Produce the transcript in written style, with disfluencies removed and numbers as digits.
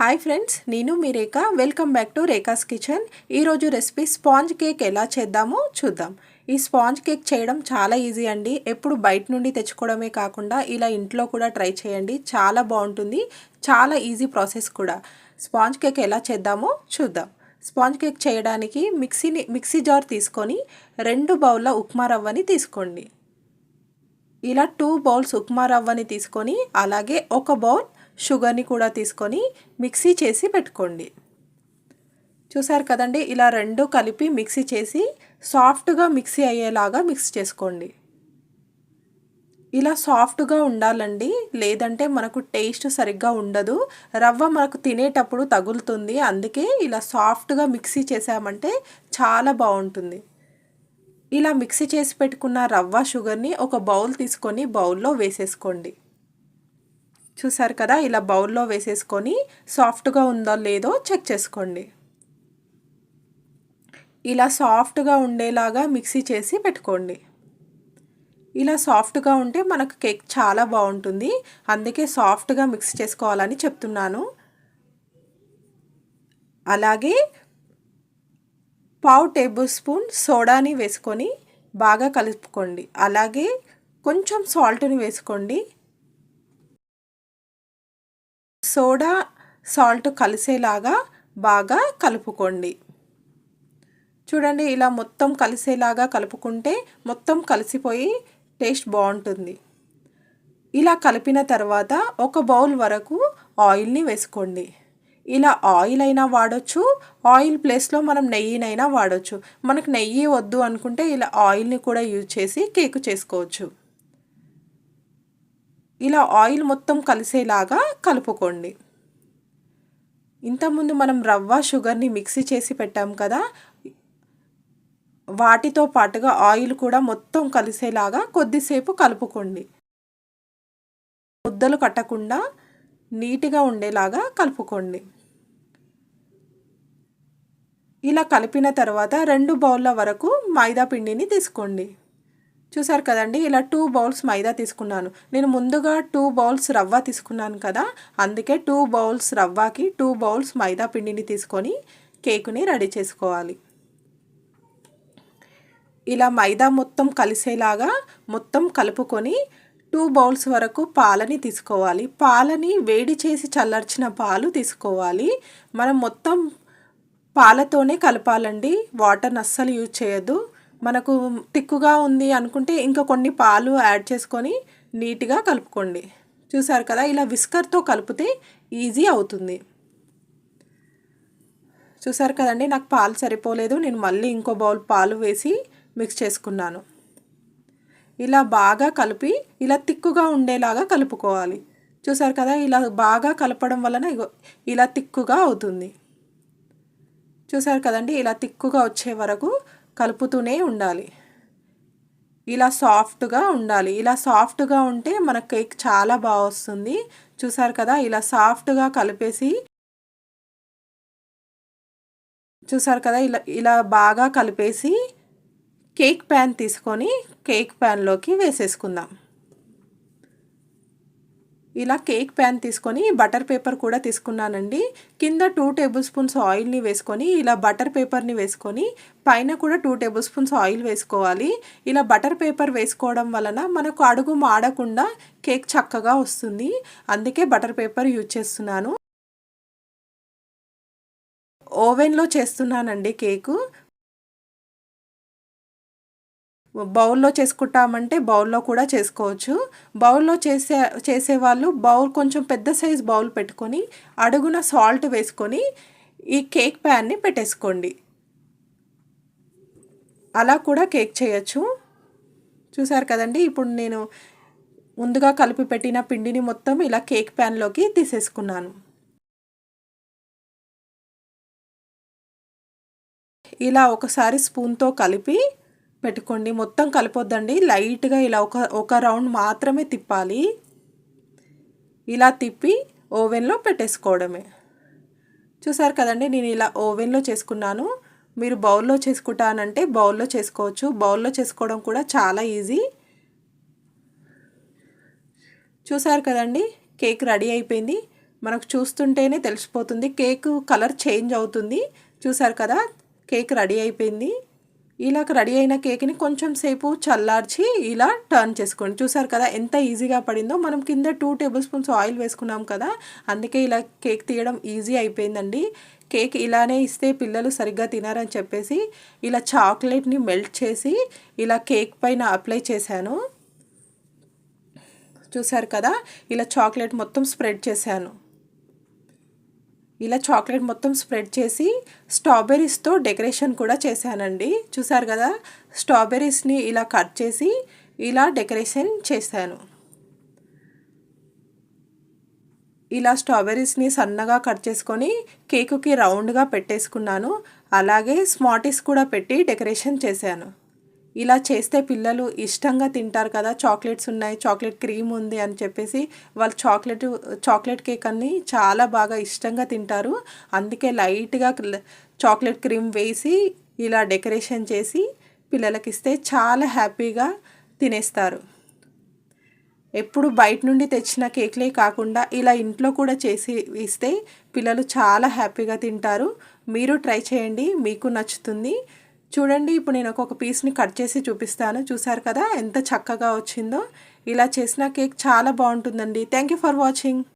Hi friends, నేను మీ Rekha. Welcome back to Rekha's kitchen. ఈరోజు రెసిపీ స్పాంజ్ కేక్ ఎలా చేద్దామో చూద్దాం. ఈ స్పాంజ్ కేక్ చేయడం చాలా ఈజీ అండి. ఎప్పుడు బయట నుండి తెచ్చుకోవడమే కాకుండా ఇలా ఇంట్లో కూడా ట్రై చేయండి. చాలా బాగుంటుంది. చాలా ఈజీ ప్రాసెస్ కూడా. స్పాంజ్ కేక్ ఎలా చేద్దామో చూద్దాం. స్పాంజ్ కేక్ చేయడానికి మిక్సీ జార్ తీసుకొని 2 బౌల్ల ఉప్మా రవ్వని తీసుకోండి. ఇలా 2 బౌల్స్ ఉప్మా రవ్వని తీసుకొని అలాగే 1 బౌల్ షుగర్ని కూడా తీసుకొని మిక్సీ చేసి పెట్టుకోండి. చూసారు కదండి, ఇలా 2 కలిపి మిక్సీ చేసి సాఫ్ట్గా మిక్సీ అయ్యేలాగా మిక్స్ చేసుకోండి. ఇలా సాఫ్ట్గా ఉండాలండి, లేదంటే మనకు టేస్ట్ సరిగ్గా ఉండదు. రవ్వ మనకు తినేటప్పుడు తగులుతుంది. అందుకే ఇలా సాఫ్ట్గా మిక్సీ చేసామంటే చాలా బాగుంటుంది. ఇలా మిక్సీ చేసి పెట్టుకున్న రవ్వ షుగర్ని ఒక బౌల్ తీసుకొని బౌల్లో వేసేసుకోండి. చూసారు కదా, ఇలా బౌల్లో వేసేసుకొని సాఫ్ట్గా ఉందో లేదో చెక్ చేసుకోండి. ఇలా సాఫ్ట్గా ఉండేలాగా మిక్సీ చేసి పెట్టుకోండి. ఇలా సాఫ్ట్గా ఉంటే మనకు కేక్ చాలా బాగుంటుంది. అందుకే సాఫ్ట్గా మిక్స్ చేసుకోవాలని చెప్తున్నాను. అలాగే 1/2 టేబుల్ స్పూన్ సోడాని వేసుకొని బాగా కలుపుకోండి. అలాగే కొంచెం సాల్ట్ని వేసుకోండి. సోడా సాల్ట్ కలిసేలాగా బాగా కలుపుకోండి. చూడండి, ఇలా మొత్తం కలిసేలాగా కలుపుకుంటే మొత్తం కలిసిపోయి టేస్ట్ బాగుంటుంది. ఇలా కలిపిన తర్వాత 1 బౌల్ వరకు ఆయిల్ని వేసుకోండి. ఇలా ఆయిల్ అయినా వాడచ్చు, ఆయిల్ ప్లేస్లో మనం నెయ్యినైనా వాడచ్చు. మనకు నెయ్యి వద్దు అనుకుంటే ఇలా ఆయిల్ని కూడా యూజ్ చేసి కేక్ చేసుకోవచ్చు. ఇలా ఆయిల్ మొత్తం కలిసేలాగా కలుపుకోండి. ఇంతకుముందు మనం రవ్వ షుగర్ని మిక్సీ చేసి పెట్టాం కదా, వాటితో పాటుగా ఆయిల్ కూడా మొత్తం కలిసేలాగా కొద్దిసేపు కలుపుకోండి. ముద్దలు కట్టకుండా నీట్గా ఉండేలాగా కలుపుకోండి. ఇలా కలిపిన తర్వాత 2 బౌల్ల వరకు మైదా పిండిని తీసుకోండి. చూసారు కదండి, ఇలా 2 బౌల్స్ మైదా తీసుకున్నాను. నేను ముందుగా 2 బౌల్స్ రవ్వ తీసుకున్నాను కదా, అందుకే 2 బౌల్స్ రవ్వకి 2 బౌల్స్ మైదా పిండిని తీసుకొని కేకుని రెడీ చేసుకోవాలి. ఇలా మైదా మొత్తం కలిసేలాగా మొత్తం కలుపుకొని 2 బౌల్స్ వరకు పాలని తీసుకోవాలి. పాలని వేడి చేసి చల్లార్చిన పాలు తీసుకోవాలి. మనం మొత్తం పాలతోనే కలపాలండి, వాటర్ని అస్సలు యూజ్ చేయొద్దు. మనకు తిక్కుగా ఉంది అనుకుంటే ఇంకా కొన్ని పాలు యాడ్ చేసుకొని నీట్గా కలుపుకోండి. చూసారు కదా, ఇలా విస్కర్తో కలిపితే ఈజీ అవుతుంది. చూసారు కదండి, నాకు పాలు సరిపోలేదు. నేను మళ్ళీ ఇంకో బౌల్ పాలు వేసి మిక్స్ చేసుకున్నాను. ఇలా బాగా కలిపి ఇలా తిక్కుగా ఉండేలాగా కలుపుకోవాలి. చూసారు కదా, ఇలా బాగా కలపడం వలన ఇలా తిక్కుగా అవుతుంది. చూసారు కదండి, ఇలా తిక్కుగా వచ్చే వరకు కలుపుతూనే ఉండాలి. ఇలా సాఫ్ట్గా ఉండాలి. ఇలా సాఫ్ట్గా ఉంటే మన కేక్ చాలా బాగా వస్తుంది. చూసారు కదా, ఇలా సాఫ్ట్గా కలిపేసి చూసారు కదా, ఇలా బాగా కలిపేసి కేక్ ప్యాన్ తీసుకొని కేక్ ప్యాన్లోకి వేసేసుకుందాం. ఇలా కేక్ ప్యాన్ తీసుకొని బటర్ పేపర్ కూడా తీసుకున్నానండి. కింద 2 టేబుల్ స్పూన్స్ ఆయిల్ని వేసుకొని ఇలా బటర్ పేపర్ని వేసుకొని పైన కూడా 2 టేబుల్ స్పూన్స్ ఆయిల్ వేసుకోవాలి. ఇలా బటర్ పేపర్ వేసుకోవడం వలన మనకు అడుగు మాడకుండా కేక్ చక్కగా వస్తుంది. అందుకే బటర్ పేపర్ యూజ్ చేస్తున్నాను. ఓవెన్లో చేస్తున్నానండి కేకు. బౌల్లో చేసుకుంటామంటే బౌల్లో కూడా చేసుకోవచ్చు. బౌల్లో చేసేవాళ్ళు బౌల్ కొంచెం పెద్ద సైజ్ బౌల్ పెట్టుకొని అడుగున సాల్ట్ వేసుకొని ఈ కేక్ ప్యాన్ని పెట్టేసుకోండి. అలా కూడా కేక్ చేయొచ్చు. చూసారు కదండి, ఇప్పుడు నేను ముందుగా కలిపి పెట్టిన పిండిని మొత్తం ఇలా కేక్ ప్యాన్లోకి తీసేసుకున్నాను. ఇలా ఒకసారి స్పూన్తో కలిపి పెట్టుకోండి. మొత్తం కలిపొద్దండి, లైట్గా ఇలా ఒక రౌండ్ మాత్రమే తిప్పాలి. ఇలా తిప్పి ఓవెన్లో పెట్టేసుకోవడమే. చూసారు కదండి, నేను ఇలా ఓవెన్లో చేసుకున్నాను. మీరు బౌల్లో చేసుకుంటానంటే బౌల్లో చేసుకోవచ్చు. బౌల్లో చేసుకోవడం కూడా చాలా ఈజీ. చూసారు కదండి, కేక్ రెడీ అయిపోయింది. మనకు చూస్తుంటేనే తెలిసిపోతుంది, కేక్ కలర్ చేంజ్ అవుతుంది. చూసారు కదా, కేక్ రెడీ అయిపోయింది. ఇలా రెడీ అయిన కేక్ని కొంచెం సేపు చల్లార్చి ఇలా టర్న్ చేసుకోండి. చూసారు కదా ఎంత ఈజీగా పడిందో. మనం కింద 2 టేబుల్ స్పూన్స్ ఆయిల్ వేసుకున్నాం కదా, అందుకే ఇలా కేక్ తీయడం ఈజీ అయిపోయిందండి. కేక్ ఇలానే ఇస్తే పిల్లలు సరిగ్గా తినారని చెప్పేసి ఇలా చాక్లెట్ని మెల్ట్ చేసి ఇలా కేక్ పైన అప్లై చేశాను. చూసారు కదా, ఇలా చాక్లెట్ మొత్తం స్ప్రెడ్ చేశాను. ఇలా చాక్లెట్ మొత్తం స్ప్రెడ్ చేసి స్ట్రాబెర్రీస్తో డెకరేషన్ కూడా చేశానండి. చూసారు కదా, స్ట్రాబెర్రీస్ని ఇలా కట్ చేసి ఇలా డెకరేషన్ చేశాను. ఇలా స్ట్రాబెర్రీస్ని సన్నగా కట్ చేసుకొని కేకుకి రౌండ్గా పెట్టేసుకున్నాను. అలాగే స్మార్టీస్ కూడా పెట్టి డెకరేషన్ చేశాను. ఇలా చేస్తే పిల్లలు ఇష్టంగా తింటారు కదా. చాక్లెట్స్ ఉన్నాయి, చాక్లెట్ క్రీమ్ ఉంది అని చెప్పేసి వాళ్ళు చాక్లెట్ కేక్ అన్ని చాలా బాగా ఇష్టంగా తింటారు. అందుకే లైట్గా చాక్లెట్ క్రీమ్ వేసి ఇలా డెకరేషన్ చేసి పిల్లలకి ఇస్తే చాలా హ్యాపీగా తినేస్తారు. ఎప్పుడు బయట నుండి తెచ్చిన కేక్లే కాకుండా ఇలా ఇంట్లో కూడా చేసి ఇస్తే పిల్లలు చాలా హ్యాపీగా తింటారు. మీరు ట్రై చేయండి, మీకు నచ్చుతుంది. చూడండి, ఇప్పుడు నేను ఒక్కొక్క పీస్ని కట్ చేసి చూపిస్తాను. చూసారు కదా ఎంత చక్కగా వచ్చిందో. ఇలా చేసిన కేక్ చాలా బాగుంటుందండి. Thank you for watching.